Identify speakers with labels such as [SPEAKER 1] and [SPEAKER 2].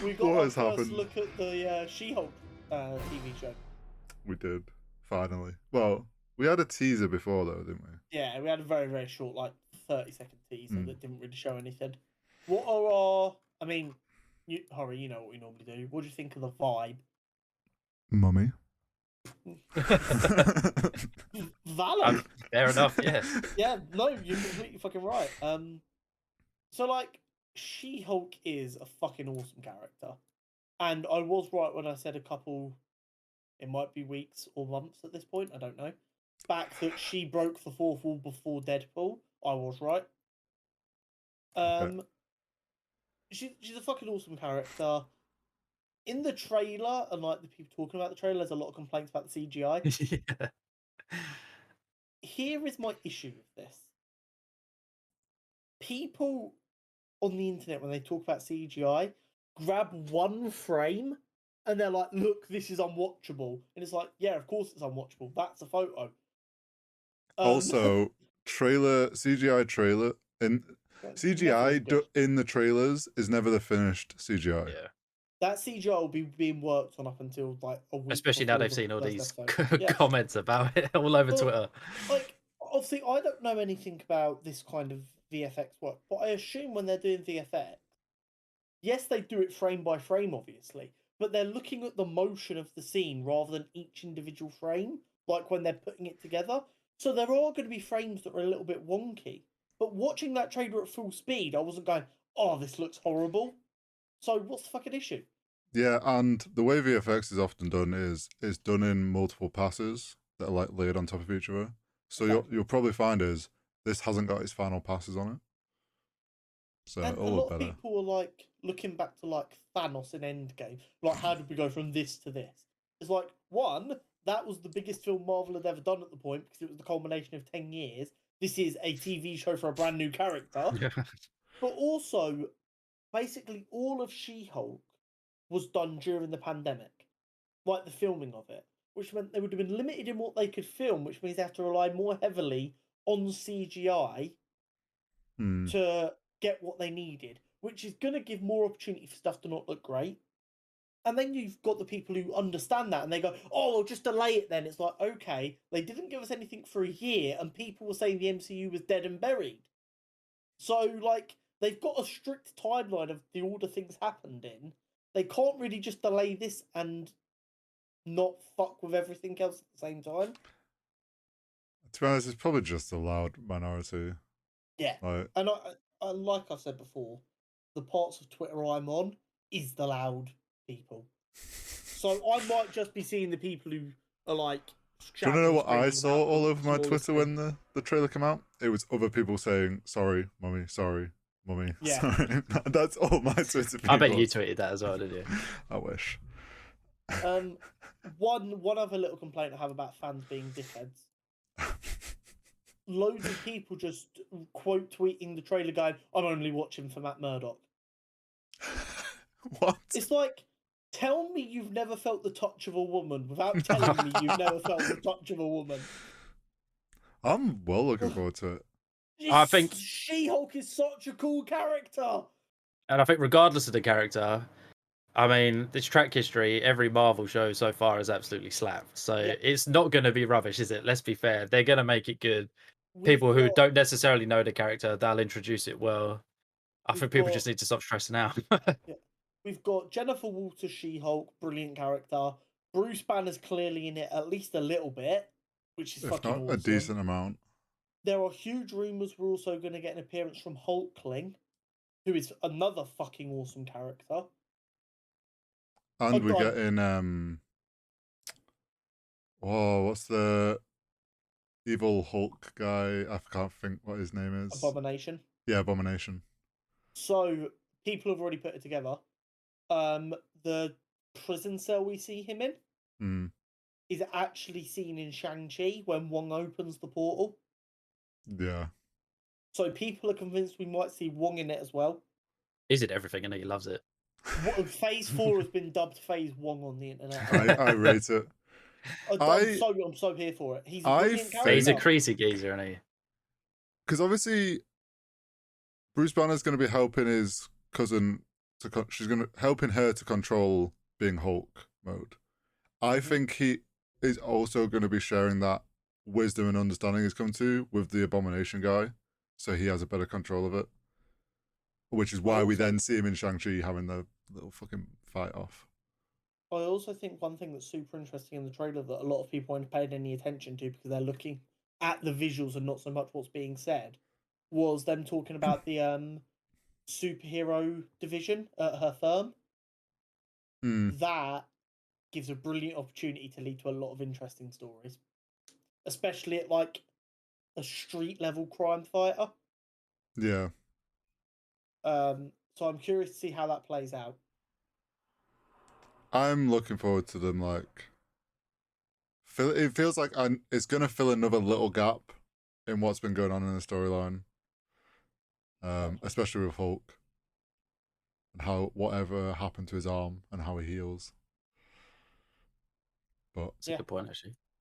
[SPEAKER 1] We got
[SPEAKER 2] What
[SPEAKER 1] our
[SPEAKER 2] has
[SPEAKER 1] first
[SPEAKER 2] happened?
[SPEAKER 1] look at the She-Hulk TV show.
[SPEAKER 2] We did, finally. Well, we had a teaser before, though, didn't we?
[SPEAKER 1] Yeah, we had a very, very short, like 30-second teaser
[SPEAKER 2] Mm.
[SPEAKER 1] that didn't really show anything. What are our? I mean, Hurry, you know what we normally do. What do you think of the vibe?
[SPEAKER 2] Mummy.
[SPEAKER 1] Valid.
[SPEAKER 3] Fair enough. Yeah.
[SPEAKER 1] Yeah, no, you're completely fucking right. So like, She-Hulk is a fucking awesome character, and I was right when I said a couple. It might be weeks or months at this point. I don't know. Back that she broke the fourth wall before Deadpool. I was right.
[SPEAKER 2] Okay.
[SPEAKER 1] She's a fucking awesome character. In the trailer, and like the people talking about the trailer, there's a lot of complaints about the CGI.
[SPEAKER 3] Yeah.
[SPEAKER 1] Here is my issue with this. People on the internet, when they talk about CGI, grab one frame and they're like, look, this is unwatchable. And it's like, yeah, of course it's unwatchable. That's a photo.
[SPEAKER 2] Also, CGI trailer, and CGI in the trailers is never the finished CGI.
[SPEAKER 3] Yeah.
[SPEAKER 1] That CGI will be being worked on up until like a week.
[SPEAKER 3] Especially now they've seen all these
[SPEAKER 1] yeah.
[SPEAKER 3] comments about it all over Twitter.
[SPEAKER 1] Like, obviously, I don't know anything about this kind of VFX work, but I assume when they're doing VFX, yes, they do it frame by frame, obviously, but they're looking at the motion of the scene rather than each individual frame, like when they're putting it together. So there are going to be frames that are a little bit wonky. But watching that trailer at full speed, I wasn't going, oh, this looks horrible. So what's the fucking issue?
[SPEAKER 2] Yeah, and the way VFX is often done is done in multiple passes that are like layered on top of each other. So
[SPEAKER 1] Okay.
[SPEAKER 2] you'll probably find is this hasn't got its final passes on it. So
[SPEAKER 1] And
[SPEAKER 2] all
[SPEAKER 1] a lot
[SPEAKER 2] better.
[SPEAKER 1] of people are like looking back to like Thanos in Endgame, like how did we go from this to this? It's like, one, that was the biggest film Marvel had ever done at the point because it was the culmination of 10 years. This is a TV show for a brand new character. But also, basically all of She-Hulk was done during the pandemic, like the filming of it, which meant they would have been limited in what they could film, which means they have to rely more heavily on CGI to get what they needed, which is going to give more opportunity for stuff to not look great. And then you've got the people who understand that and they go, oh, well, just delay it then. It's like, okay, they didn't give us anything for a year and people were saying the MCU was dead and buried. So, like, they've got a strict timeline of the order things happened in. They can't really just delay this and not fuck with everything else at the same time.
[SPEAKER 2] To be honest, it's probably just a loud minority.
[SPEAKER 1] Yeah. And like I said before, the parts of Twitter I'm on is the loud people. So I might just be seeing the people who are like.
[SPEAKER 2] Do you want to know what I saw all over my Twitter when the trailer came out? It was other people saying, sorry, mummy, sorry, mummy, sorry. That's all my Twitter people.
[SPEAKER 3] I bet you tweeted that as well, didn't you?
[SPEAKER 2] I wish.
[SPEAKER 1] One other little complaint I have about fans being dickheads. Loads of people just quote tweeting the trailer going, I'm only watching for Matt Murdock.
[SPEAKER 2] What?
[SPEAKER 1] It's like, tell me you've never felt the touch of a woman without telling me you've never felt the touch of a woman.
[SPEAKER 2] I'm well looking forward to it.
[SPEAKER 3] I think
[SPEAKER 1] She-Hulk is such a cool character.
[SPEAKER 3] And I think regardless of the character, I mean, this track history, every Marvel show so far has absolutely slapped. So it's not going to be rubbish, is it? Let's be fair. They're going to make it good. People who don't necessarily know the character, they'll introduce it well. I think people just need to stop stressing out.
[SPEAKER 1] We've got Jennifer Walters, She-Hulk, brilliant character. Bruce Banner's clearly in it at least a little bit, which is fucking awesome.
[SPEAKER 2] A decent amount.
[SPEAKER 1] There are huge rumours we're also going to get an appearance from Hulkling, who is another fucking awesome character.
[SPEAKER 2] And we're getting what's the evil Hulk guy? I can't think what his name is.
[SPEAKER 1] Abomination.
[SPEAKER 2] Yeah, Abomination.
[SPEAKER 1] So people have already put it together. The prison cell we see him in is actually seen in Shang-Chi when Wong opens the portal.
[SPEAKER 2] Yeah.
[SPEAKER 1] So people are convinced we might see Wong in it as well.
[SPEAKER 3] He's in everything and he loves it.
[SPEAKER 1] Phase 4 has been dubbed Phase 1 on the internet.
[SPEAKER 2] I rate it.
[SPEAKER 1] I'm so here for it. He's a brilliant character.
[SPEAKER 3] He's a crazy geezer, isn't he?
[SPEAKER 2] Because obviously, Bruce Banner's going to be helping his cousin she's gonna helping her to control being Hulk mode. I think he is also going to be sharing that wisdom and understanding he's come to with the Abomination guy, so he has a better control of it. Which is why we then see him in Shang-Chi having the little fucking fight off.
[SPEAKER 1] I also think one thing that's super interesting in the trailer that a lot of people weren't paying any attention to because they're looking at the visuals and not so much what's being said, was them talking about the superhero division at her firm. That gives a brilliant opportunity to lead to a lot of interesting stories, especially at like a street level crime fighter.
[SPEAKER 2] Yeah.
[SPEAKER 1] So I'm curious to see how that plays out.
[SPEAKER 2] I'm looking forward to them. Like, it feels like it's gonna fill another little gap in what's been going on in the storyline, especially with Hulk and how whatever happened to his arm and how he heals. But
[SPEAKER 3] that's a good point, actually.